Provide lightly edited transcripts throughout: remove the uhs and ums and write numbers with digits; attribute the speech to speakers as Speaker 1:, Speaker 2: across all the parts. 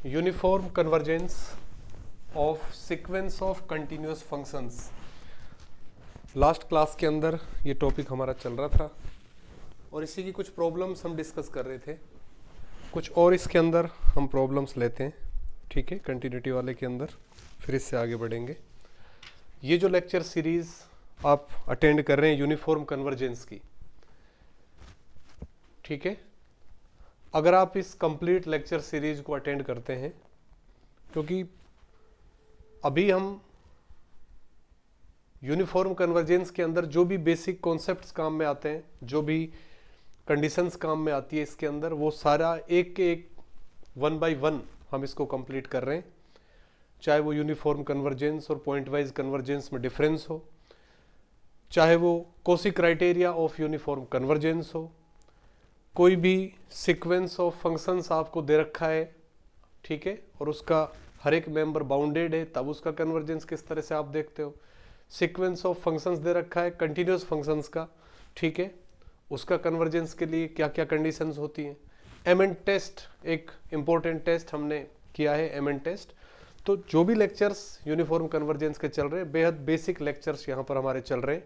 Speaker 1: Uniform convergence of sequence of continuous functions. Last class के अंदर ये टॉपिक हमारा चल रहा था और इसी की कुछ प्रॉब्लम्स हम डिस्कस कर रहे थे। कुछ और इसके अंदर हम प्रॉब्लम्स लेते हैं, ठीक है, कंटिन्यूटी वाले के अंदर, फिर इससे आगे बढ़ेंगे। ये जो लेक्चर सीरीज आप अटेंड कर रहे हैं यूनिफॉर्म कन्वर्जेंस की, ठीक है, अगर आप इस कंप्लीट लेक्चर सीरीज को अटेंड करते हैं, क्योंकि अभी हम यूनिफॉर्म कन्वर्जेंस के अंदर जो भी बेसिक कॉन्सेप्ट्स काम में आते हैं, जो भी कंडीशंस काम में आती है इसके अंदर, वो सारा एक के एक 1 बाय 1 हम इसको कंप्लीट कर रहे हैं। चाहे वो यूनिफॉर्म कन्वर्जेंस और पॉइंट वाइज कन्वर्जेंस में डिफरेंस हो, चाहे वो Kosi criteria of uniform convergence हो, कोई भी सीक्वेंस ऑफ फंक्शंस आपको दे रखा है, ठीक है, और उसका हर एक मेंबर बाउंडेड है, तब उसका कन्वर्जेंस किस तरह से आप देखते हो। सीक्वेंस ऑफ फंक्शंस दे रखा है कंटिन्यूअस फंक्शंस का, ठीक है, उसका कन्वर्जेंस के लिए क्या क्या कंडीशंस होती हैं। एमएन टेस्ट एक इम्पोर्टेंट टेस्ट हमने किया है, एमएन टेस्ट। तो जो भी लेक्चर्स यूनिफॉर्म कन्वर्जेंस के चल रहे हैं, बेहद बेसिक लेक्चर्स यहाँ पर हमारे चल रहे हैं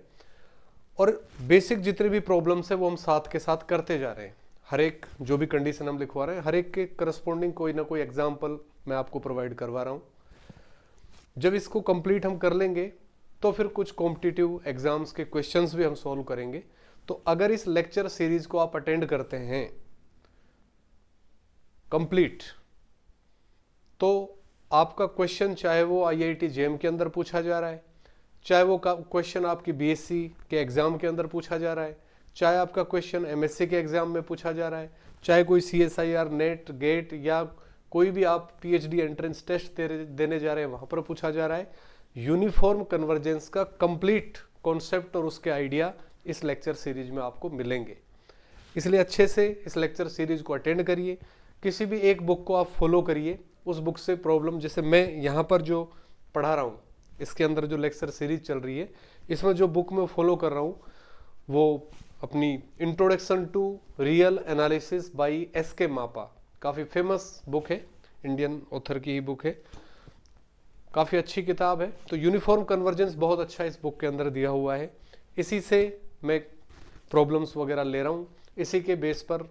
Speaker 1: और बेसिक जितने भी प्रॉब्लम्स हैं वो हम साथ के साथ करते जा रहे हैं। हर एक जो भी कंडीशन हम लिखवा रहे हैं, हर एक के करस्पॉन्डिंग कोई ना कोई एग्जाम्पल मैं आपको प्रोवाइड करवा रहा हूँ। जब इसको कंप्लीट हम कर लेंगे तो फिर कुछ कॉम्पिटिटिव एग्जाम्स के क्वेश्चंस भी हम सॉल्व करेंगे। तो अगर इस लेक्चर सीरीज को आप अटेंड करते हैं कंप्लीट, तो आपका क्वेश्चन चाहे वो आईआईटी जेईई के अंदर पूछा जा रहा है, चाहे वो क्वेश्चन आपकी बीएससी के एग्जाम के अंदर पूछा जा रहा है, चाहे आपका क्वेश्चन एमएससी के एग्जाम में पूछा जा रहा है, चाहे कोई सीएसआईआर, नेट, गेट या कोई भी आप पीएचडी एंट्रेंस टेस्ट देने जा रहे हैं वहां पर पूछा जा रहा है, यूनिफॉर्म कन्वर्जेंस का कंप्लीट कॉन्सेप्ट और उसके आइडिया इस लेक्चर सीरीज में आपको मिलेंगे। इसलिए अच्छे से इस लेक्चर सीरीज को अटेंड करिए। किसी भी एक बुक को आप फॉलो करिए, उस बुक से प्रॉब्लम, जैसे मैं यहाँ पर जो पढ़ा रहा हूँ, इसके अंदर जो लेक्चर सीरीज चल रही है, इसमें जो बुक में फॉलो कर रहा हूँ वो अपनी introduction to real analysis by S K. Mapa, काफ़ी फेमस बुक है, इंडियन ऑथर की ही बुक है, काफ़ी अच्छी किताब है। तो यूनिफॉर्म कन्वर्जेंस बहुत अच्छा इस बुक के अंदर दिया हुआ है। इसी से मैं प्रॉब्लम्स वगैरह ले रहा हूँ, इसी के बेस पर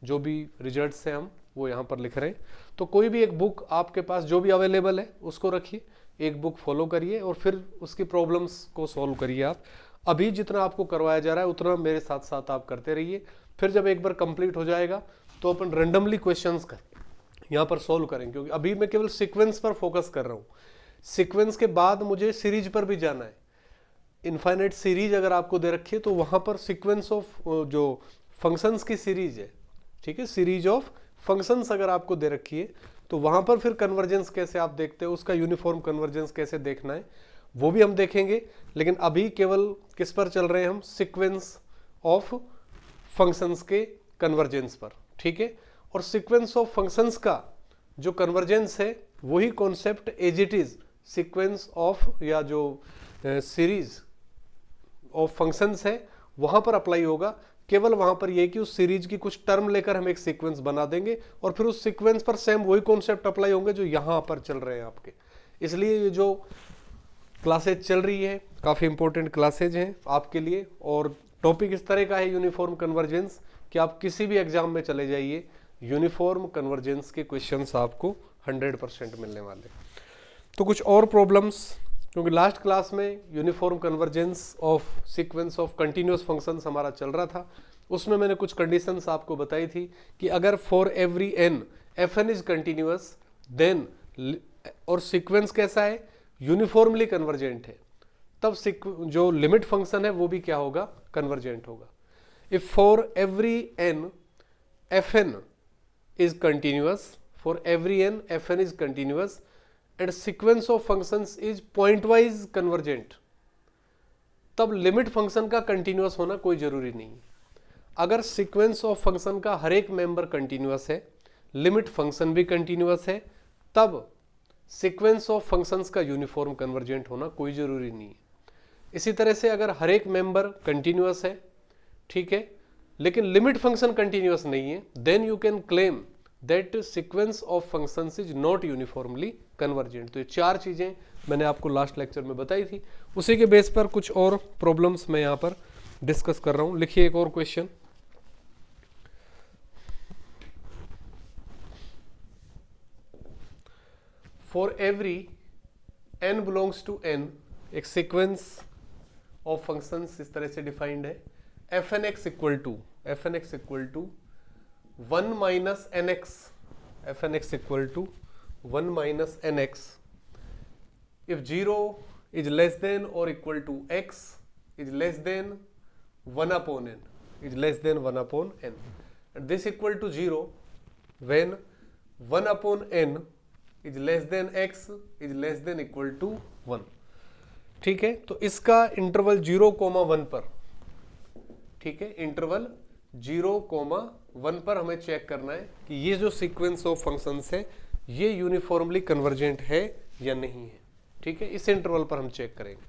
Speaker 1: जो भी रिजल्ट्स हैं हम वो यहाँ पर लिख रहे हैं। तो कोई भी एक बुक आपके पास जो भी अवेलेबल है उसको रखिए, एक बुक फॉलो करिए और फिर उसकी प्रॉब्लम्स को सॉल्व करिए। आप अभी जितना आपको करवाया जा रहा है उतना मेरे साथ साथ आप करते रहिए। फिर जब एक बार कंप्लीट हो जाएगा तो अपन रेंडमली क्वेश्चंस यहाँ पर सॉल्व करेंगे, क्योंकि अभी मैं केवल सीक्वेंस पर फोकस कर रहा हूँ। सीक्वेंस के बाद मुझे सीरीज पर भी जाना है। इनफाइनाइट सीरीज अगर आपको दे रखी है तो वहां पर सीक्वेंस ऑफ जो फंक्शंस की सीरीज है, ठीक है, सीरीज ऑफ फंक्शंस अगर आपको दे रखी है तो वहां पर फिर कन्वर्जेंस कैसे आप देखते हो, उसका यूनिफॉर्म कन्वर्जेंस कैसे देखना है वो भी हम देखेंगे। लेकिन अभी केवल किस पर चल रहे हैं हम, सीक्वेंस ऑफ फंक्शंस के कन्वर्जेंस पर, ठीक है। और सीक्वेंस ऑफ फंक्शंस का जो कन्वर्जेंस है वही concept as it is sequence of या जो सीरीज ऑफ फंक्शंस है वहां पर अप्लाई होगा। केवल वहां पर यह कि उस सीरीज की कुछ टर्म लेकर हम एक सीक्वेंस बना देंगे और फिर उस सीक्वेंस पर सेम वही कॉन्सेप्ट अप्लाई होंगे जो यहां पर चल रहे हैं आपके। इसलिए ये जो क्लासेज चल रही है काफी इंपॉर्टेंट क्लासेज हैं आपके लिए। और टॉपिक इस तरह का है यूनिफॉर्म कन्वर्जेंस कि आप किसी भी एग्जाम में चले जाइए, यूनिफॉर्म कन्वर्जेंस के क्वेश्चंस आपको 100% मिलने वाले। तो कुछ और प्रॉब्लम्स, क्योंकि लास्ट क्लास में uniform convergence of sequence of continuous functions हमारा चल रहा था, उसमें मैंने कुछ कंडीशंस आपको बताई थी कि अगर for every n f n is continuous then, और सीक्वेंस कैसा है, यूनिफॉर्मली कन्वर्जेंट है, तब जो लिमिट फंक्शन है वो भी क्या होगा, कन्वर्जेंट होगा। If for every n f n is continuous, for every n f n is continuous and sequence of functions is pointwise convergent, तब लिमिट फंक्शन का कंटिन्यूअस होना कोई जरूरी नहीं है। अगर सीक्वेंस ऑफ फंक्शन का हर एक मेंबर कंटिन्यूअस है, लिमिट फंक्शन भी कंटिन्यूअस है, तब सीक्वेंस ऑफ फंक्शंस का यूनिफॉर्म कन्वर्जेंट होना कोई जरूरी नहीं है। इसी तरह से अगर हर एक मेंबर कंटिन्यूअस है, ठीक है, लेकिन लिमिट फंक्शन कंटिन्यूअस नहीं है, then you can claim that sequence of functions is not uniformly convergent. तो ये चार चीजें मैंने आपको लास्ट लेक्चर में बताई थी, उसी के बेस पर कुछ और प्रॉब्लम्स मैं यहाँ पर डिस्कस कर रहा हूँ। लिखिए एक और question. For every n belongs to n, एक सीक्वेंस ऑफ फंक्शंस इस तरह से डिफाइंड है, fnx equal to 1 minus nx, fnx equal to 1 minus nx if 0 is less than or equal to x is less than 1 upon n, is less than 1 upon n, and this equal to 0 when 1 upon n is less than x is less than equal to 1। ठीक है, तो इसका interval 0,1 पर, ठीक है, interval 0,1 पर हमें check करना है कि ये जो सीक्वेंस ऑफ फंक्शंस है ये यूनिफॉर्मली कन्वर्जेंट है या नहीं है। ठीक है, इस इंटरवल पर हम चेक करेंगे।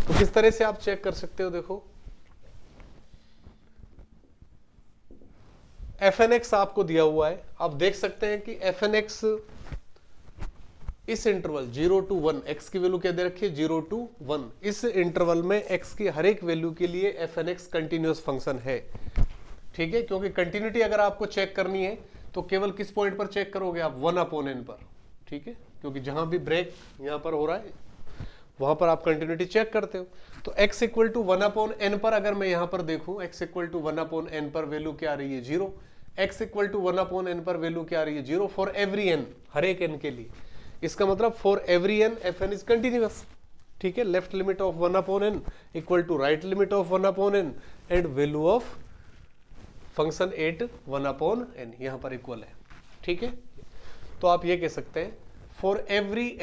Speaker 1: तो किस तरह से आप चेक कर सकते हो, देखो fnx आपको दिया हुआ है, आप देख सकते हैं कि fnx इस इंटरवल 0 to 1, x की वैल्यू क्या दे रखी है 0 to 1, इस इंटरवल में x की हर एक वैल्यू के लिए fnx कंटिन्यूअस फंक्शन है। ठीक है, क्योंकि कंटिन्यूटी अगर आपको चेक करनी है तो केवल किस पॉइंट पर चेक करोगे आप, 1 अपॉन n पर। ठीक है, क्योंकि जहां भी ब्रेक यहां पर हो रहा है वहां पर आप कंटिन्यूटी चेक करते हो। तो x equal to 1 upon n पर अगर मैं यहां पर देखूं, x equal to 1 upon n पर वैल्यू क्या आ रही है 0, x equal to 1 upon n पर वैल्यू क्या आ रही है 0 फॉर एवरी n, हर एक n के लिए। इसका मतलब for every n fn is continuous. ठीक है, left limit of 1 upon n equal to right limit of 1 upon n and value of function at 1 upon n यहां पर इक्वल है। ठीक है, तो आप ये कह सकते हैं for every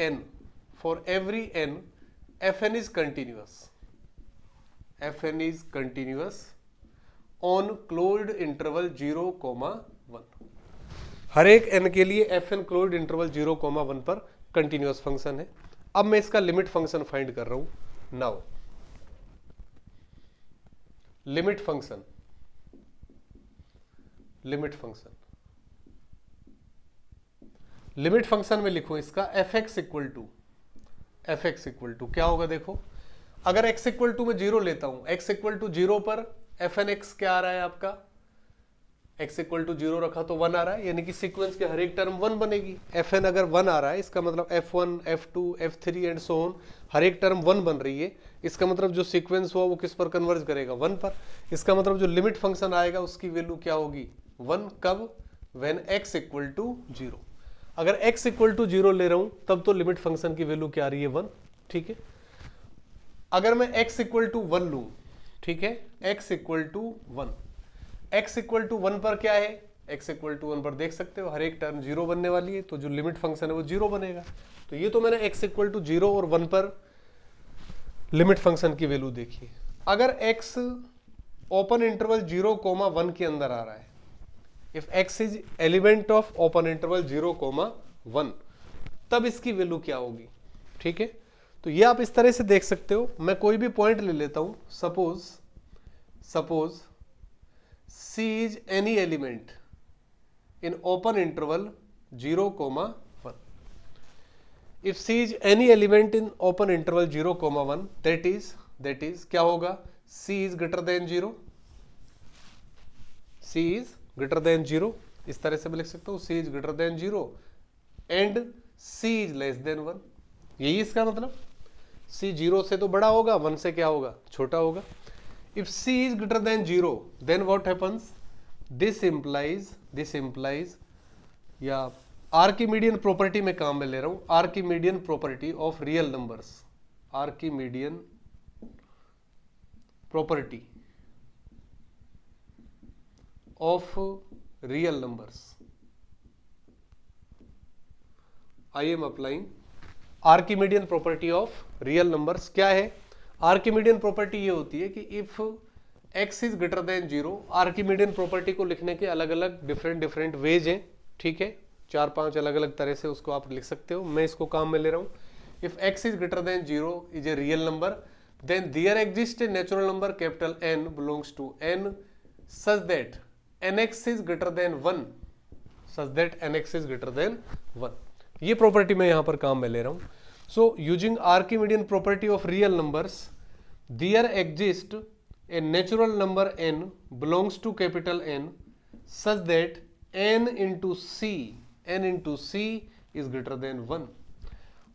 Speaker 1: n fn is continuous, fn is continuous on closed interval 0,1। हर एक n के लिए fn क्लोज्ड इंटरवल 0,1 पर कंटिन्यूअस फंक्शन है। अब मैं इसका लिमिट फंक्शन फाइंड कर रहा हूं। नाउ लिमिट फंक्शन में लिखूं इसका fx इक्वल टू क्या होगा, देखो अगर x इक्वल टू में 0 लेता हूं, x इक्वल टू 0 पर fnx क्या आ रहा है आपका, x इक्वल टू 0 रखा तो 1 आ रहा है, यानी कि सीक्वेंस के हर एक टर्म 1 बनेगी। fn अगर 1 आ रहा है इसका मतलब f1 f2 f3 and so on her एक टर्म 1 बन रही है। इसका मतलब जो सीक्वेंस हुआ वो किस पर कन्वर्ज करेगा 1 पर। इसका मतलब जो लिमिट फंक्शन आएगा उसकी वैल्यू क्या होगी 1, कब, व्हेन x इक्वल टू 0। अगर x इक्वल टू 0 ले रहा हूं तब तो लिमिट फंक्शन की वैल्यू क्या आ रही है 1। ठीक है, अगर मैं x इक्वल टू 1 लूं, ठीक है, x equal to 1, x equal to 1 पर क्या है, x इक्वल टू 1 पर देख सकते हो हर एक टर्म 0 बनने वाली है, तो जो लिमिट फंक्शन है वो 0 बनेगा। तो ये तो मैंने x इक्वल टू 0 और 1 पर लिमिट फंक्शन की वैल्यू देखी। अगर x ओपन इंटरवल 0,1 के अंदर आ रहा है, if x is element of open interval 0,1, तब इसकी वैल्यू क्या होगी। ठीक है, तो ये आप इस तरह से देख सकते हो। मैं कोई भी पॉइंट ले लेता हूं, suppose C is any element in open interval 0,1. If C is any element in open interval 0,1, that is क्या होगा, C is greater than 0, C is greater than 0, इस तरह से मैं लिख सकता हूँ C is greater than 0 and C is less than 1। यही इसका मतलब, C 0 से तो बड़ा होगा, 1 से क्या होगा, छोटा होगा। If C is greater than 0, then what happens? This implies या आर्किमीडियन प्रॉपर्टी में काम में ले रहा हूं, Archimedean property of real numbers, Archimedean property of real numbers. I am applying Archimedean property of real numbers. क्या है आर्किमीडियन प्रॉपर्टी? ये होती है कि if x is greater than 0, Archimedean property को लिखने के अलग अलग डिफरेंट वेज हैं। ठीक है, 4-5 अलग अलग तरह से उसको आप लिख सकते हो, मैं इसको काम में ले रहा हूं। If x is greater than 0 is a real number, then there exist a natural number capital N belongs to N such that nx is greater than 1, such that nx is greater than 1। ये property मैं यहां पर काम में ले रहा हूं। So using Archimedean property of real numbers, there exist a natural number n belongs to capital N such that n into c is greater than 1,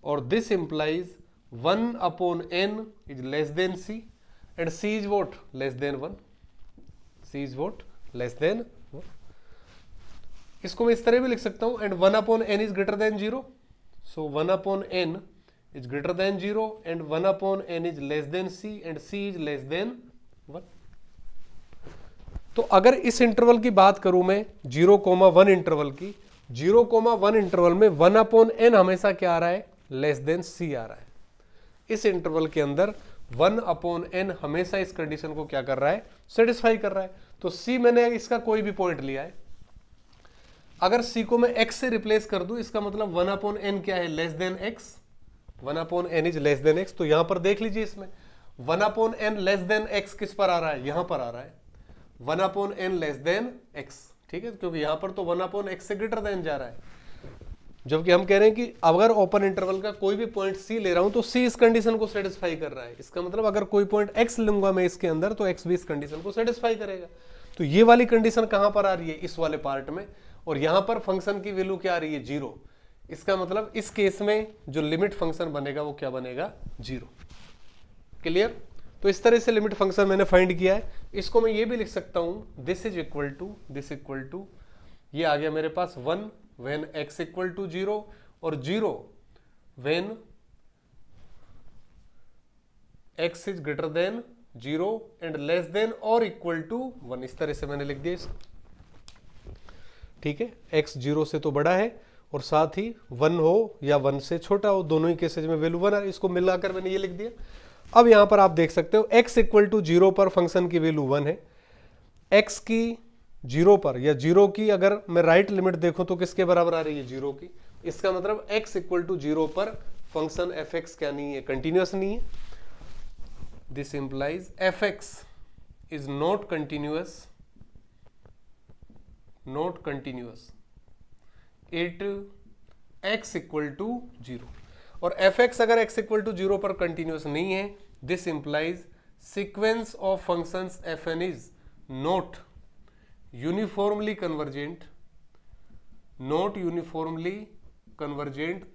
Speaker 1: और this implies 1 upon n is less than c and c is what? Less than 1। c is what? Less than 1। इसको मैं इस तरह भी लिख सकता हूं, and 1 upon n is greater than 0। So 1 upon n is greater than 0 and 1 upon n is less than c and c is less than 1। तो अगर इस इंटरवल की बात करूं मैं 0,1 इंटरवल की, 0,1 इंटरवल में 1 अपॉन n हमेशा क्या आ रहा है? लेस देन c आ रहा है। इस इंटरवल के अंदर 1 अपॉन n हमेशा इस कंडीशन को क्या कर रहा है? सेटिस्फाई कर रहा है। तो c मैंने इसका कोई भी पॉइंट लिया है, अगर c को मैं x से रिप्लेस कर दूं, इसका मतलब 1 अपॉन n क्या है? Less than x। 1 upon n is less then x। तो यहां पर देख लीजिए, इसमें 1 upon n less than x किस पर आ रहा है? यहां पर आ रहा है 1 upon n less than x, ठीक है, क्योंकि यहां पर तो 1 अपॉन x से ग्रेटर देन जा रहा है, जबकि हम कह रहे हैं कि अगर ओपन इंटरवल का कोई भी पॉइंट c ले रहा हूं तो c इस कंडीशन को सेटिस्फाई कर रहा है। इसका मतलब अगर कोई पॉइंट x लूंगा मैं इसके अंदर, तो x भी इस कंडीशन को सेटिस्फाई करेगा। तो ये वाली कंडीशन कहां पर आ रही है? इस वाले पार्ट में। और यहां पर फंक्शन की वैल्यू क्या आ रही है? 0। इसका मतलब इस केस में जो लिमिट फंक्शन बनेगा वो क्या बनेगा? 0। क्लियर? तो इस तरह से लिमिट फंक्शन मैंने फाइंड किया है। इसको मैं ये भी लिख सकता हूं, दिस इज इक्वल टू ये आ गया मेरे पास 1 when x इक्वल टू 0 और 0 when x is greater than 0 and less than और इक्वल टू 1। इस तरह से मैंने लिख दिया इसको, ठीक है। x 0 से तो बड़ा है और साथ ही 1 हो या 1 से छोटा हो, दोनों ही केसेज में वैल्यू 1 है। इसको मिलाकर मैंने ये लिख दिया। अब यहां पर आप देख सकते हो x इक्वल टू 0 पर फंक्शन की वैल्यू 1 है। x की 0 पर या 0 की अगर मैं राइट लिमिट देखूं तो किसके बराबर आ रही है? 0 की। इसका मतलब x इक्वल टू 0 पर फंक्शन fx क्या नहीं है? कंटिन्यूअस नहीं है। This implies fx is not continuous it x equal to 0। और fx अगर x इक्वल टू 0 पर कंटिन्यूअस नहीं है, this implies sequence of functions fn is not uniformly convergent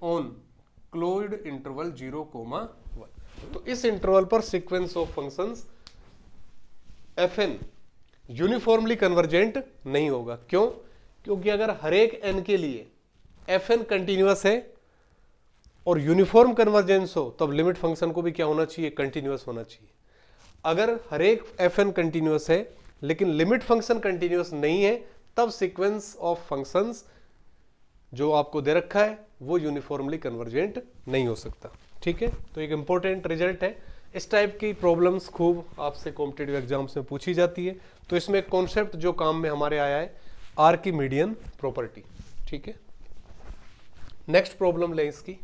Speaker 1: on closed interval 0,1। तो इस इंटरवल पर sequence of functions fn uniformly convergent नहीं होगा। क्यों? क्योंकि अगर हर एक n के लिए fn कंटिन्यूअस है और यूनिफॉर्म कन्वर्जेंस हो, तब लिमिट फंक्शन को भी क्या होना चाहिए? कंटिन्यूअस होना चाहिए। अगर हर एक fn कंटिन्यूअस है लेकिन लिमिट फंक्शन कंटिन्यूअस नहीं है, तब सीक्वेंस ऑफ फंक्शंस जो आपको दे रखा है वो यूनिफॉर्मली कन्वर्जेंट नहीं हो सकता, ठीक है। तो एक इंपॉर्टेंट रिजल्ट है। इस टाइप की प्रॉब्लम्स खूब आपसे कॉम्पिटिटिव एग्जाम्स में पूछी जाती है। तो इसमें एक कॉन्सेप्ट जो काम में हमारे आया है, आर्किमिडियन प्रॉपर्टी, ठीक है। नेक्स्ट प्रॉब्लम लें इसकी।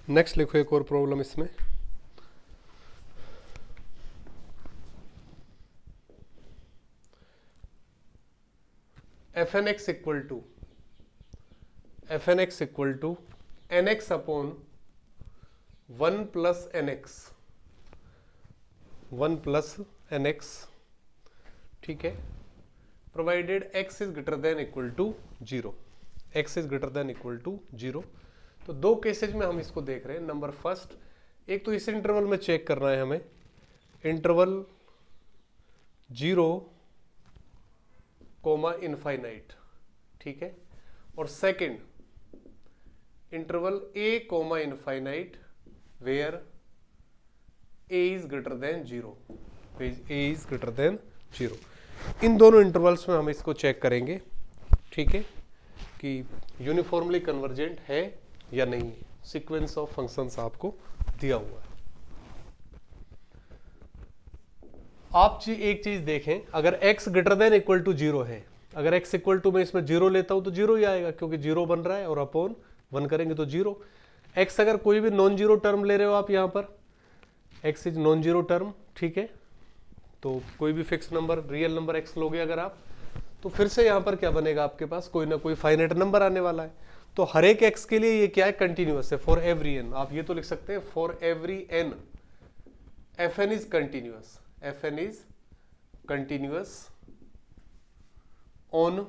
Speaker 1: नेक्स्ट लिखो एक और प्रॉब्लम इसमें। F n x equal to n x upon 1 plus n x, ठीक है, provided x is greater than equal to 0। x is greater than equal to 0। तो दो केसेज में हम इसको देख रहे हैं। नंबर फर्स्ट, एक तो इस इंटरवल में चेक करना है हमें, इंटरवल 0 कोमा इनफाइनाइट, ठीक है, और second interval a comma infinite where a is greater than 0, a is greater than 0। इन दोनों इंटरवल्स में हम इसको चेक करेंगे, ठीक है, कि यूनिफॉर्मली कन्वर्जेंट है या नहीं है। सीक्वेंस ऑफ फंक्शंस आपको दिया हुआ है। आप एक चीज देखें, अगर x greater than equal to 0 है, अगर x इक्वल टू मैं इसमें 0 लेता हूं तो 0 ही आएगा, क्योंकि 0 बन रहा है, और अपॉन 1 करेंगे तो 0। x अगर कोई भी नॉन जीरो टर्म ले रहे हो आप यहां पर, x is non zero term, ठीक है, तो कोई भी fix number real number x लोगे अगर आप, तो फिर से यहां पर क्या बनेगा, आपके पास कोई ना कोई फाइनाइट नंबर आने वाला है। तो हर एक x के लिए ये क्या है, कंटिन्यूअस है, फॉर एवरी n। आप ये तो लिख सकते हैं for every n fn is continuous, fn is continuous on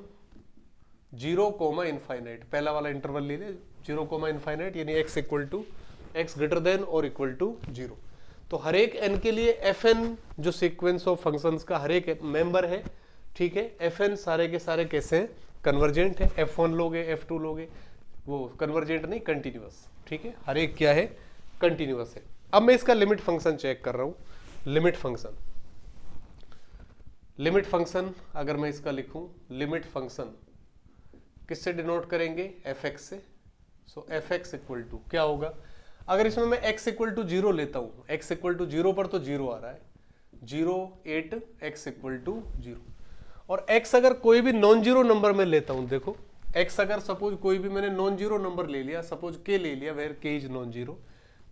Speaker 1: 0 comma infinite. पहला वाला इंटरवल ले ले 0 कोमा इनफाइनाइट, यानी x equal to x greater than और इक्वल टू 0। तो हर एक n के लिए fn जो सीक्वेंस ऑफ फंक्शंस का हर एक मेंबर है, ठीक है, fn सारे के सारे कैसे हैं, कन्वर्जेंट है। f1 लोगे, f2 लोगे, वो कन्वर्जेंट नहीं, कंटिन्यूअस, ठीक है, हर एक क्या है, कंटिन्यूअस है। अब मैं इसका लिमिट फंक्शन चेक कर रहा हूं। लिमिट फंक्शन, लिमिट फंक्शन अगर मैं इसका लिखूं, लिमिट फंक्शन किससे डिनोट करेंगे, fx से। सो fx इक्वल टू क्या होगा, अगर इसमें मैं x इक्वल टू 0 लेता हूं, x इक्वल टू 0 पर तो 0 आ रहा है, 0 8 x इक्वल टू 0। और x अगर कोई भी नॉन जीरो नंबर में लेता हूं, देखो x अगर सपोज कोई भी मैंने नॉन जीरो नंबर ले लिया, सपोज k ले लिया, where k is non zero,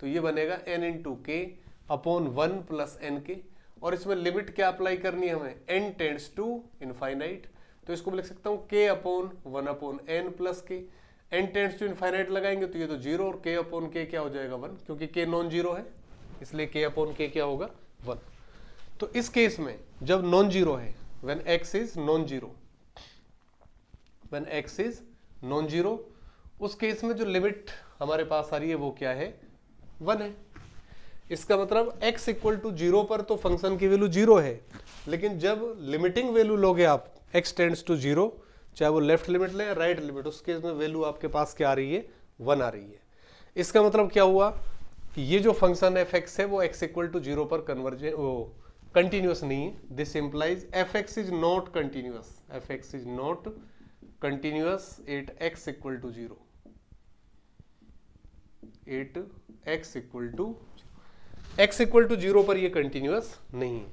Speaker 1: तो ये बनेगा n into k upon 1 plus n k. और इसमें लिमिट क्या अप्लाई करनी है हमें, n टेंड्स टू इनफाइनाइट, तो इसको मैं लिख सकता हूँ k upon 1 upon n plus के। n टेंड्स टू इनफाइनाइट लगाएंगे तो ये तो 0, और k अपॉन k क्या हो जाएगा 1, क्योंकि k नॉन जीरो है, इसलिए k अपॉन k क्या होगा 1। तो इस केस में जब नॉन जीरो है, when x is non zero, when x is non zero, उस केस में जो लिमिट हमारे पास आ रही है वो क्या है, 1 है। इसका मतलब x इक्वल टू 0 पर तो फंक्शन की वैल्यू 0 है, लेकिन जब लिमिटिंग वैल्यू लोगे आप x टेंड्स टू 0, चाहे वो लेफ्ट लिमिट ले या राइट लिमिट, उस केस में वैल्यू आपके पास क्या आ रही है, 1 आ रही है। इसका मतलब क्या हुआ कि ये जो फंक्शन fx है वो x इक्वल टू 0 पर कन्वर्जेंट, वो कंटिन्यूअस नहीं है। This implies fx is not continuous, fx is not continuous at x equal to 0, at x equal to x equal to 0 पर ये कंटिन्यूअस नहीं है।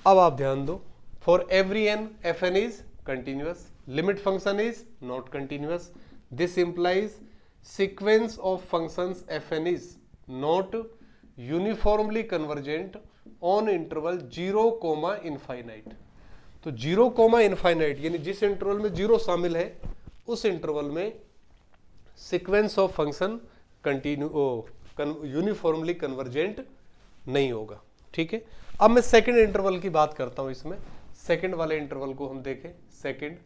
Speaker 1: अब आप ध्यान दो, for every n fn is continuous, limit function is not continuous. This implies sequence of functions fn is not uniformly convergent on interval 0 comma infinite. तो 0 comma infinite यानी जिस इंटरवल में 0 शामिल है, उस इंटरवल में sequence of function uniformly convergent नहीं होगा, ठीक है। अब मैं सेकंड इंटरवल की बात करता हूं। इसमें सेकंड वाले इंटरवल को हम देखें। सेकंड,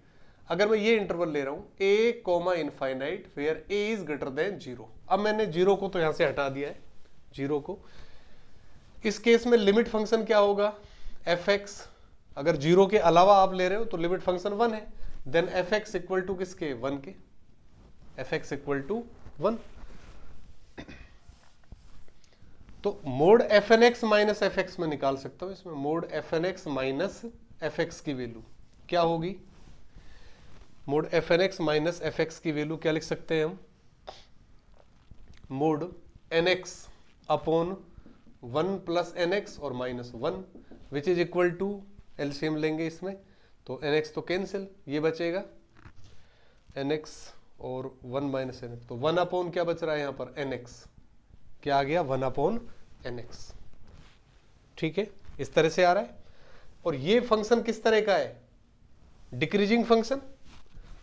Speaker 1: अगर मैं ये इंटरवल ले रहा हूं a comma infinite where a is greater than 0। अब मैंने 0 को तो यहां से हटा दिया है, 0 को। इस केस में लिमिट फंक्शन क्या होगा, fx, अगर 0 के अलावा आप ले रहे हो तो लिमिट फंक्शन 1 है, देन fx इक्वल टू किसके, 1 के, fx इक्वल टू 1। तो मोड fnx माइनस fx में निकाल सकता हूं। इसमें मोड fnx माइनस fx की वैल्यू क्या होगी, मोड fnx माइनस fx की वैल्यू क्या लिख सकते हैं हम, mod nx upon 1 plus nx और minus 1 which is equal to, LCM लेंगे इसमें तो nx तो कैंसिल, ये बचेगा nx और 1 माइनस nx, तो 1 अपॉन क्या बच रहा है यहां पर, nx, क्या आ गया 1 अपॉन nx, ठीक है, इस तरह से आ रहा है। और ये फंक्शन किस तरह का है, डिक्रीजिंग फंक्शन।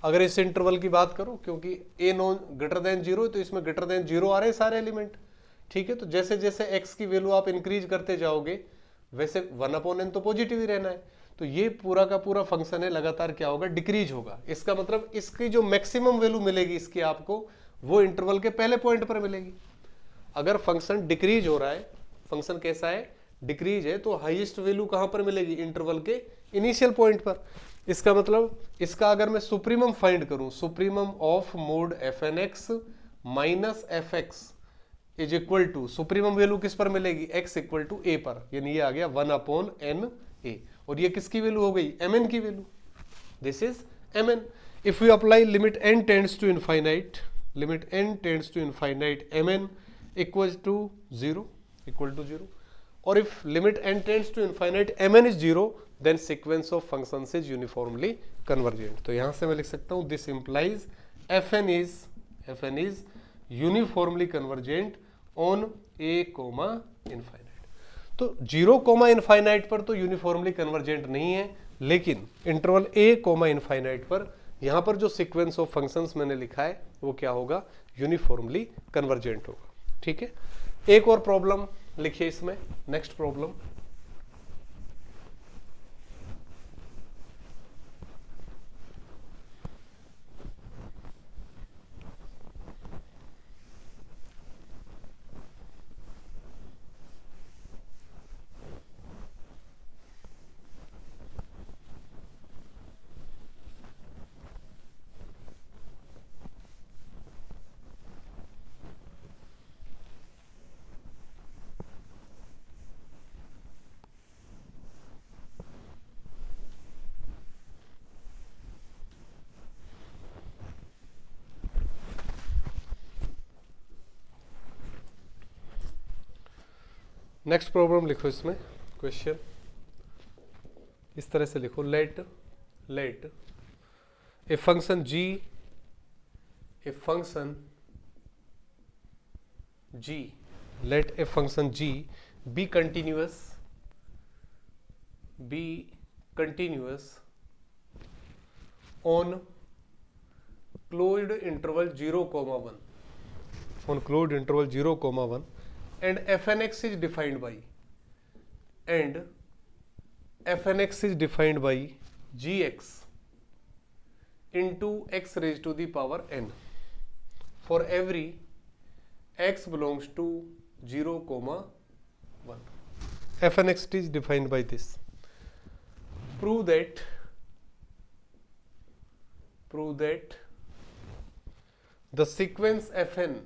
Speaker 1: अगर इस इंटरवल की बात करो, क्योंकि a नॉन ग्रेटर देन 0 तो इसमें ग्रेटर देन 0 आ रहे हैं सारे एलिमेंट, ठीक है। तो जैसे जैसे x की वैल्यू आप इंक्रीज करते जाओगे, वैसे 1 अपॉन n तो पॉजिटिव ही रहना है। तो ये पूरा का पूरा फंक्शन है, लगातार क्या होगा, डिक्रीज होगा। इसका मतलब इसकी जो मैक्सिमम वैल्यू मिलेगी इसकी आपको, वो इंटरवल के पहले पॉइंट पर मिलेगी। अगर फंक्शन डिक्रीज हो रहा है, फंक्शन कैसा है, डिक्रीज है, तो हाईएस्ट वैल्यू कहां पर मिलेगी, इंटरवल के इनिशियल पॉइंट पर। इसका मतलब इसका अगर मैं सुप्रीमम फाइंड करूं, supremum of mod f n x minus f x is equal to, supremum value किस पर मिलेगी, x इक्वल टू ए पर, यानी ये आ गया 1/n a, और ये किसकी वैल्यू हो गई, mn की वैल्यू, this is mn। If you apply limit n tends to infinite, limit n tends to infinite mn equal to 0, equal to 0, और if limit n tends to infinite mn is 0, then sequence of functions is uniformly convergent. तो यहां से मैं लिख सकता हूं this implies fn is uniformly convergent on a comma infinite. तो 0 comma infinite पर तो यूनिफॉर्मली कन्वर्जेंट नहीं है, लेकिन इंटरवल a कोमा इनफाइनाइट पर यहां पर जो सीक्वेंस ऑफ फंक्शंस मैंने लिखा है वो क्या होगा, यूनिफॉर्मली कन्वर्जेंट होगा। ठीक है, एक और प्रॉब्लम लिखिए इसमें, नेक्स्ट प्रॉब्लम। नेक्स्ट प्रॉब्लम लिखो इसमें, क्वेश्चन इस तरह से लिखो, let a function g, let a function g be continuous on closed interval 0,1, on closed interval 0,1, and fnx is defined by, gx into x raised to the power n for every x belongs to 0,1. fnx is defined by this. Prove that the sequence fn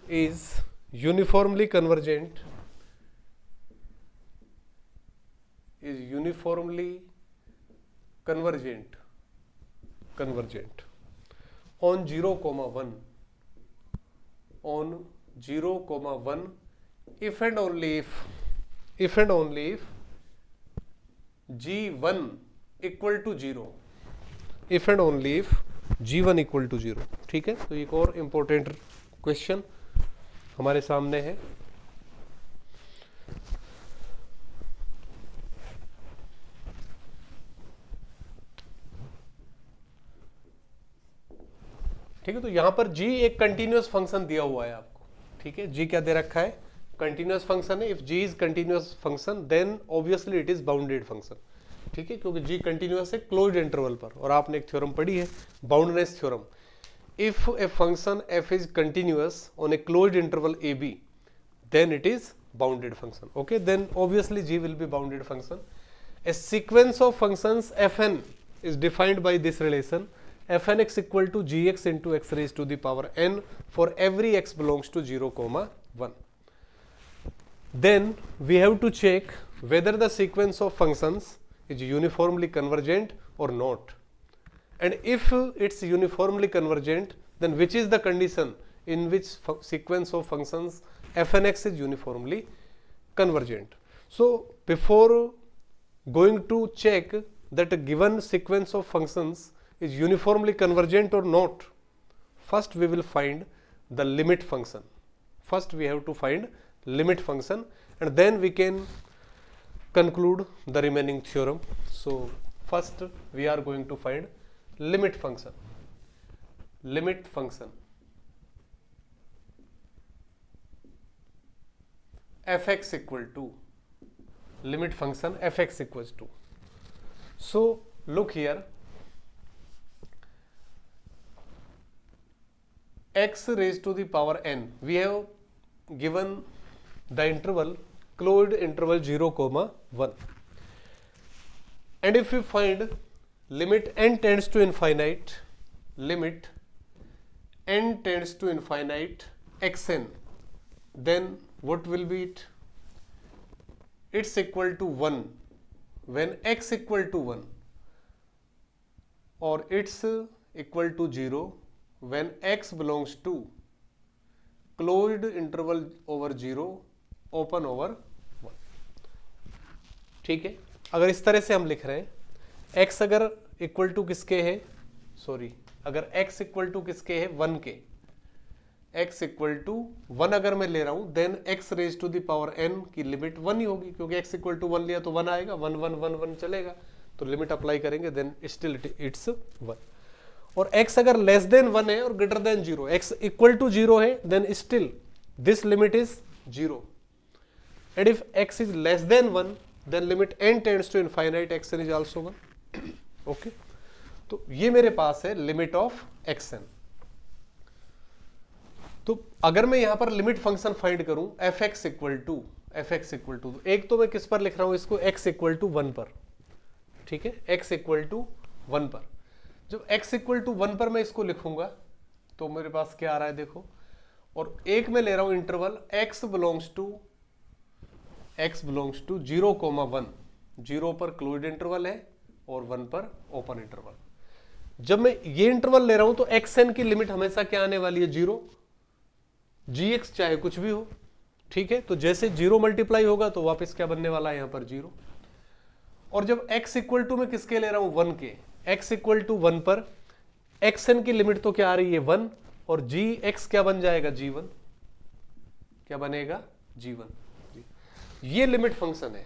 Speaker 1: is uniformly convergent on 0,1 if and only if g1 equal to 0, if and only if g1 equal to 0। ठीक है, तो एक और important question हमारे सामने है। ठीक है, तो यहां पर g एक कंटिन्यूअस फंक्शन दिया हुआ है आपको। ठीक है, g क्या दे रखा है, कंटिन्यूअस फंक्शन है। If g is continuous function then obviously it is bounded function. ठीक है, क्योंकि g कंटिन्यूअस है क्लोज्ड इंटरवल पर, और आपने एक थ्योरम पढ़ी है, boundedness theorem. If a function f is continuous on a closed interval a b then it is bounded function. Okay, then obviously g will be bounded function. A sequence of functions fn is defined by this relation fnx equal to gx into x raised to the power n for every x belongs to 0,1. Then we have to check whether the sequence of functions is uniformly convergent or not. And if it's uniformly convergent, then which is the condition in which sequence of functions fnx is uniformly convergent. So before going to check that a given sequence of functions is uniformly convergent or not, first we will find the limit function. First we have to find limit function, and then we can conclude the remaining theorem. So first we are going to find limit function. Fx equal to, limit function fx equals to, so look here, x raised to the power n, we have given the interval closed interval 0, 1, and if we find limit n tends to infinite, limit n tends to infinite xn, then what will be it? It's equal to 1 when x equal to 1, or it's equal to 0 when x belongs to closed interval over 0, open over 1. ठीक है, अगर इस तरह से हम लिख रहे हैं x अगर इक्वल टू किसके है, सॉरी, अगर x इक्वल टू किसके है, 1 के, x इक्वल टू 1 अगर मैं ले रहा हूं, then x raise to the power n की लिमिट 1 ही होगी, क्योंकि x इक्वल टू 1 लिया तो 1 आएगा, 1 1 1 1 चलेगा, तो लिमिट अप्लाई करेंगे, देन स्टिल इट्स 1. और x अगर लेस देन 1 है और greater than 0, x equal to 0 है, then still this limit is 0, and if x is less than 1, then limit n tends to infinite xn is also 1. Okay, तो ये मेरे पास है limit of xn. तो अगर मैं यहां पर लिमिट फंक्शन फाइंड करूं fx इक्वल टू एक तो मैं किस पर लिख रहा हूं इसको, x इक्वल टू 1 पर, ठीक है, x इक्वल टू 1 पर. जब x इक्वल टू 1 पर मैं इसको लिखूंगा तो मेरे पास क्या आ रहा है देखो, और एक मैं ले रहा हूं इंटरवल x बिलोंग्स टू 0, 1, 0 पर क्लोज्ड इंटरवल है और 1 पर ओपन इंटरवल. जब मैं ये इंटरवल ले रहा हूं तो xn की लिमिट हमेशा क्या आने वाली है, 0, gx चाहे कुछ भी हो, ठीक है. तो जैसे 0 मल्टीप्लाई होगा तो वापस क्या बनने वाला है यहां पर 0. और जब x इक्वल टू मैं किसके ले रहा हूं, 1 के, x इक्वल टू 1 पर xn की लिमिट तो क्या आ रही है, 1, और gx क्या बन जाएगा, g1, क्या बनेगा, g1. ये लिमिट फंक्शन है,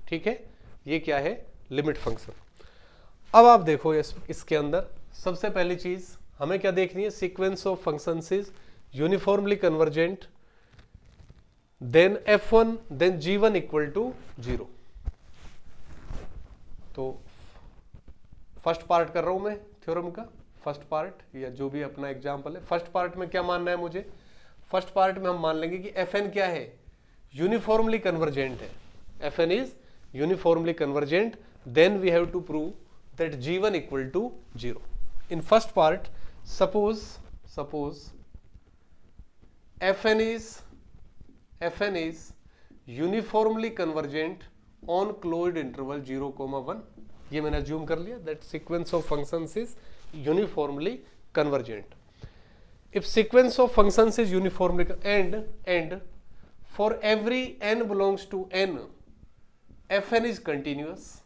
Speaker 1: ठीक है, ये क्या है, लिमिट फंक्शन. अब आप देखो इसके अंदर सबसे पहली चीज हमें क्या देखनी है, sequence of functions is uniformly convergent, then f1, then g1 equal to 0. तो फर्स्ट पार्ट कर रहा हूं मैं थ्योरम का, फर्स्ट पार्ट या जो भी अपना एग्जांपल है. फर्स्ट पार्ट में क्या मानना है मुझे, फर्स्ट पार्ट में हम मान लेंगे कि fn क्या है, यूनिफॉर्मली कन्वर्जेंट है, fn is uniformly convergent, then we have to prove that g1 equal to 0. In first part suppose fn is uniformly convergent on closed interval 0, 1. ये मैंने assume कर लिया that sequence of functions is uniformly convergent. If sequence of functions is uniformly and for every n belongs to n, fn is continuous.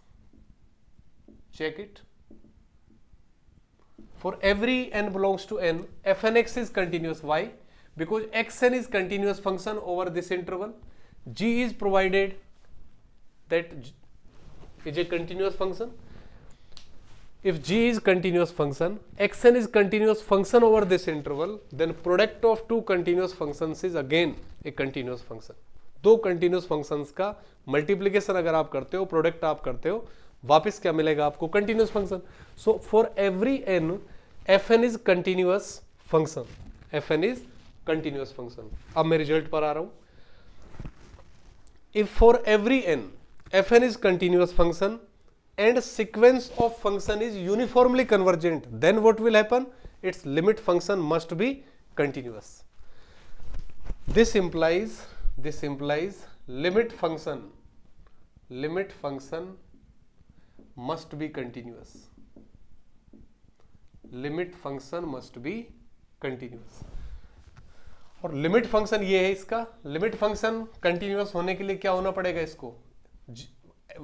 Speaker 1: Check it. For every n belongs to n, fnx is continuous. Why? Because xn is continuous function over this interval. G is provided that is a continuous function. If G is continuous function, xn is continuous function over this interval, then product of two continuous functions is again a continuous function. दो continuous functions का multiplication अगर आप करते हो, product आप करते हो, वापस क्या मिलेगा आपको, continuous function. So for every n, fn is continuous function. fn is continuous function. अब मैं रिजल्ट पर आ रहा हूं. If for every n, fn is continuous function and sequence of function is uniformly convergent, then what will happen? Its limit function must be continuous. This implies limit function must be continuous. Limit function must be continuous. और limit function ये है इसका, limit function continuous होने के लिए क्या होना पड़ेगा, इसको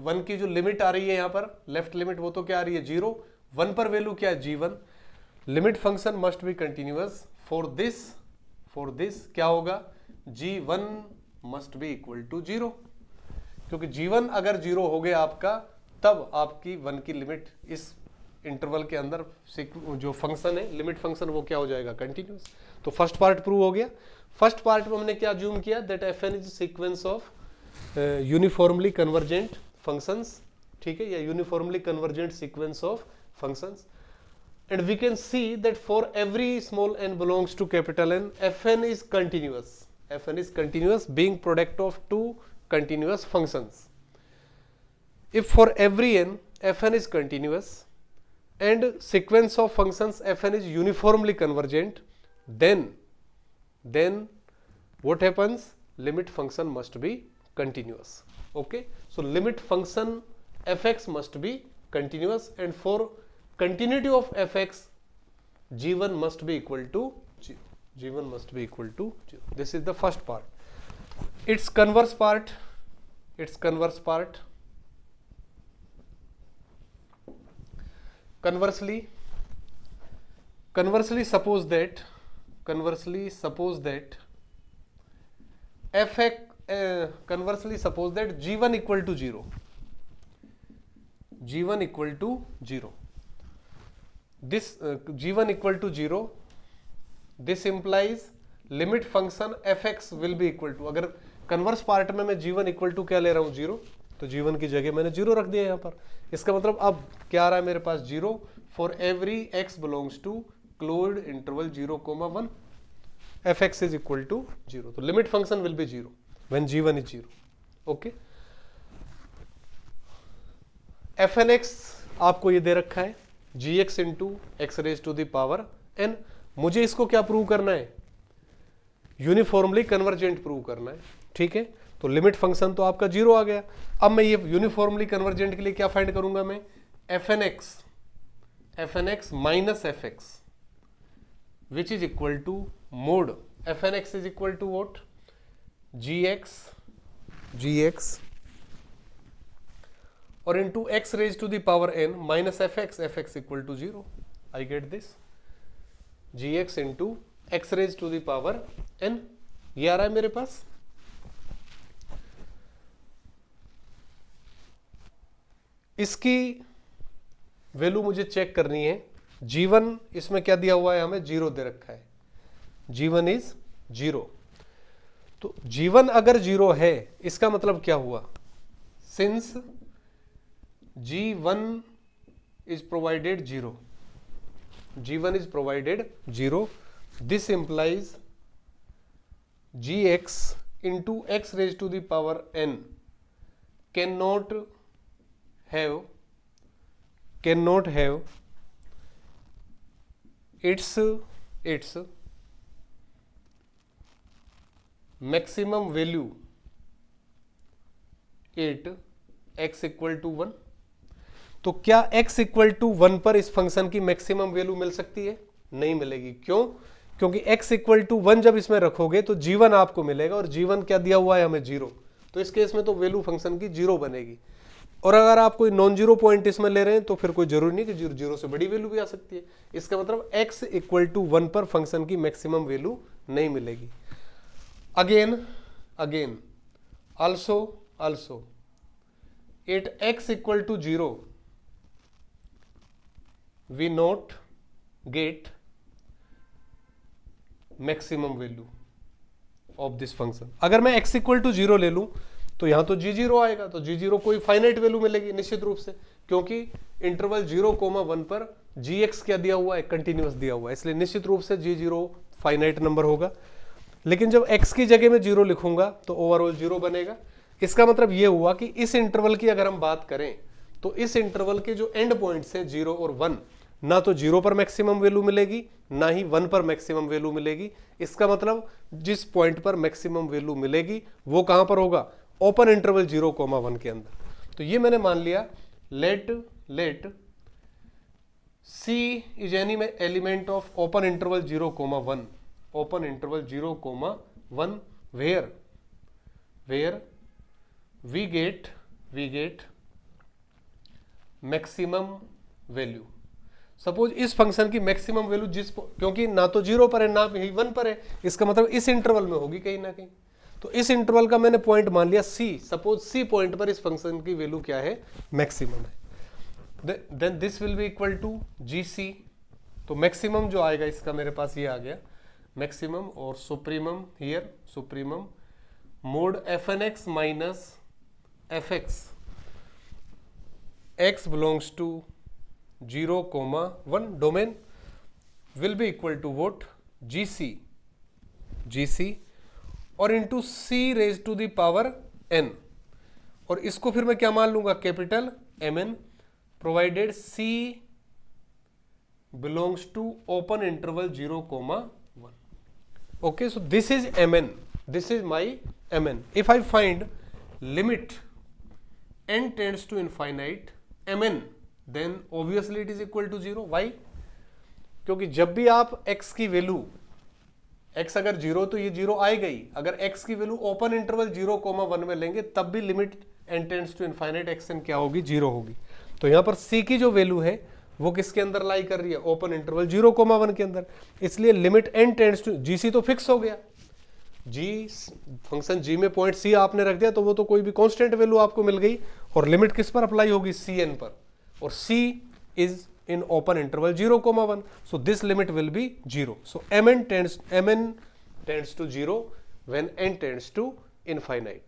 Speaker 1: 1 की जो लिमिट आ रही है यहां पर लेफ्ट लिमिट, वो तो क्या आ रही है 0, 1 पर वैल्यू क्या है g1. Limit function must be continuous. For this क्या होगा, g1 must be equal to 0, क्योंकि g1 अगर 0 हो गया आपका, तब आपकी 1 की लिमिट इस इंटरवल के अंदर जो फंक्शन है लिमिट फंक्शन वो क्या हो जाएगा, कंटिन्यूअस. तो फर्स्ट पार्ट प्रूव हो गया. फर्स्ट पार्ट में हमने क्या अज्यूम किया, that fn is sequence of uniformly convergent functions, ठीक है, या uniformly convergent sequence of functions. and we can see that for every small n belongs to capital N, Fn is continuous. Fn is continuous, being product of two continuous functions. If for every n Fn is continuous and sequence of functions Fn is uniformly convergent, then what happens? Limit function must be continuous. Okay, so limit function fx must be continuous, and for continuity of fx, g1 must be equal to 0. g1 must be equal to 0. This is the first part. Its converse part, conversely suppose that fx conversely suppose that g1 equal to 0. g1 equal to 0. This g1 equal to 0, this implies limit function fx will be equal to, अगर converse part में मैं g1 equal to क्या ले रहा हूँ 0, तो g1 की जगह मैंने 0 रख दिया यहाँ पर. इसका मतलब अब क्या आ रहा है मेरे पास 0 for every x belongs to closed interval 0,1 fx is equal to 0. तो limit function will be 0 when g1 is 0. Okay, fnx आपको ये दे रखा है gx into x raise to the power n. मुझे इसको क्या प्रूव करना है? यूनिफॉर्मली कन्वर्जेंट प्रूव करना है. ठीक है, तो लिमिट फंक्शन तो आपका 0 आ गया. अब मैं ये यूनिफॉर्मली कन्वर्जेंट के लिए क्या फाइंड करूंगा? मैं fnx minus fx which is equal to mod fnx is equal to what? gx और into x raise to the power n minus fx equal to 0. I get this gx into x raise to the power n. ये आ रहा है मेरे पास. इसकी value मुझे check करनी है. g1 इसमें क्या दिया हुआ है? हमें 0 दे रखा है. g1 is 0. तो g1 अगर 0 है, इसका मतलब क्या हुआ? Since g1 is provided 0, g1 is provided 0, this implies gx into x raised to the power n cannot have its maximum value at x equal to 1. तो क्या x इक्वल टू 1 पर इस फंक्शन की मैक्सिमम वैल्यू मिल सकती है? नहीं मिलेगी. क्यों? क्योंकि x इक्वल टू 1 जब इसमें रखोगे तो g1 आपको मिलेगा, और g1 क्या दिया हुआ है हमें? 0. तो इस केस में तो वैल्यू फंक्शन की 0 बनेगी. और अगर आप कोई नॉन जीरो पॉइंट इसमें ले रहे हैं तो फिर कोई जरूरी नहीं कि 0 से बड़ी वैल्यू भी आ सकती है. इसका मतलब x इक्वल टू 1 पर फंक्शन की मैक्सिमम वैल्यू नहीं मिलेगी. Again also at x equal to 0 we not get maximum value of this function. अगर मैं x equal to 0 ले लूं तो यहां तो g0 आएगा, तो g0 कोई फाइनाइट वैल्यू मिलेगी निश्चित रूप से, क्योंकि इंटरवल 0,1 पर gx क्या दिया हुआ है? कंटिन्यूअस दिया हुआ है, इसलिए निश्चित रूप से g0 फाइनाइट नंबर होगा. लेकिन जब x की जगह में 0 लिखूंगा तो ओवरऑल 0 बनेगा. इसका मतलब यह हुआ कि इस इंटरवल की अगर हम बात करें तो इस इंटरवल के जो एंड पॉइंट्स हैं 0 और 1, ना तो 0 पर मैक्सिमम वैल्यू मिलेगी ना ही 1 पर मैक्सिमम वैल्यू मिलेगी. इसका मतलब जिस पॉइंट पर मैक्सिमम वैल्यू मिलेगी वो कहां पर होगा? ओपन इंटरवल 0,1 के अंदर. तो ये मैंने मान लिया let C is any element of open interval 0,1, open interval 0,1 where we get maximum value. Suppose इस फंक्शन की मैक्सिमम वैल्यू क्योंकि ना तो 0 पर है ना ही 1 पर है, इसका मतलब इस इंटरवल में होगी कहीं ना कहीं. तो इस इंटरवल का मैंने पॉइंट मान लिया C. सपोज C पॉइंट पर इस फंक्शन की वैल्यू क्या है? मैक्सिमम है. Then this will be equal to GC. तो मैक्सिमम जो आएगा इसका मेरे पास ये आ गया मैक्सिमम, और supremum here supremum mod fnx minus fx x belongs to 0,1 domain will be equal to what GC और into C raise to the power n, और इसको फिर मैं क्या मान लूंगा, capital Mn, provided C belongs to open interval 0,1. Okay, so this is Mn, this is my Mn. If I find limit n tends to infinite Mn, then obviously it is equal to 0. Why? क्योंकि जब भी आप x की value, x अगर 0 तो ये 0 आएगा ही, अगर x की वैल्यू ओपन इंटरवल 0,1 में लेंगे तब भी limit n tends to infinite xn क्या होगी, 0 होगी। तो यहां पर c की जो वैल्यू है वो किसके अंदर लाई कर रही है, ओपन इंटरवल 0,1 के अंदर, इसलिए limit n tends to, gc तो फिक्स हो गया, g फंक्शन g में पॉइंट c आपने रख दिया तो वो तो कोई भी कांस्टेंट वैल्यू आपको मिल गई, और लिमिट किस पर अप्लाई होगी, cn पर, और c is in open interval 0,1, so this limit will be 0. So mn tends to 0 when n tends to infinite.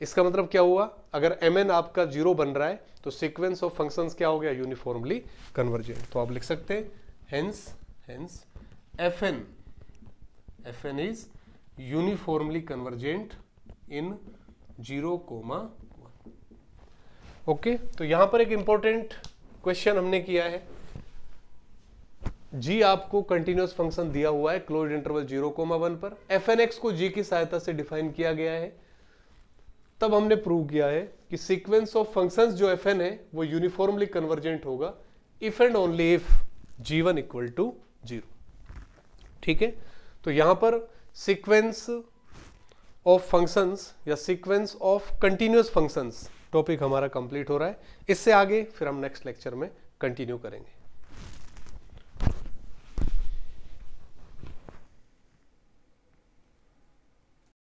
Speaker 1: इसका मतलब क्या हुआ, अगर mn आपका 0 बन रहा है तो सीक्वेंस ऑफ फंक्शंस क्या हो गया, यूनिफॉर्मली कन्वर्जेंट। तो आप लिख सकते हैं hence fn is uniformly convergent in 0,1. Okay, तो यहां पर एक इंपॉर्टेंट क्वेश्चन हमने किया है, g आपको कंटिन्यूअस फंक्शन दिया हुआ है क्लोज्ड इंटरवल 0,1 पर, fnx को g की सहायता से डिफाइन किया गया है, तब हमने प्रूव किया है कि सीक्वेंस ऑफ फंक्शंस जो fn है वो यूनिफॉर्मली कन्वर्जेंट होगा if and only if g1 equal to 0। ठीक है, तो यहां पर सीक्वेंस ऑफ फंक्शंस या sequence of continuous functions topic हमारा कंप्लीट हो रहा है। इससे आगे फिर हम नेक्स्ट लेक्चर में कंटिन्यू करेंगे।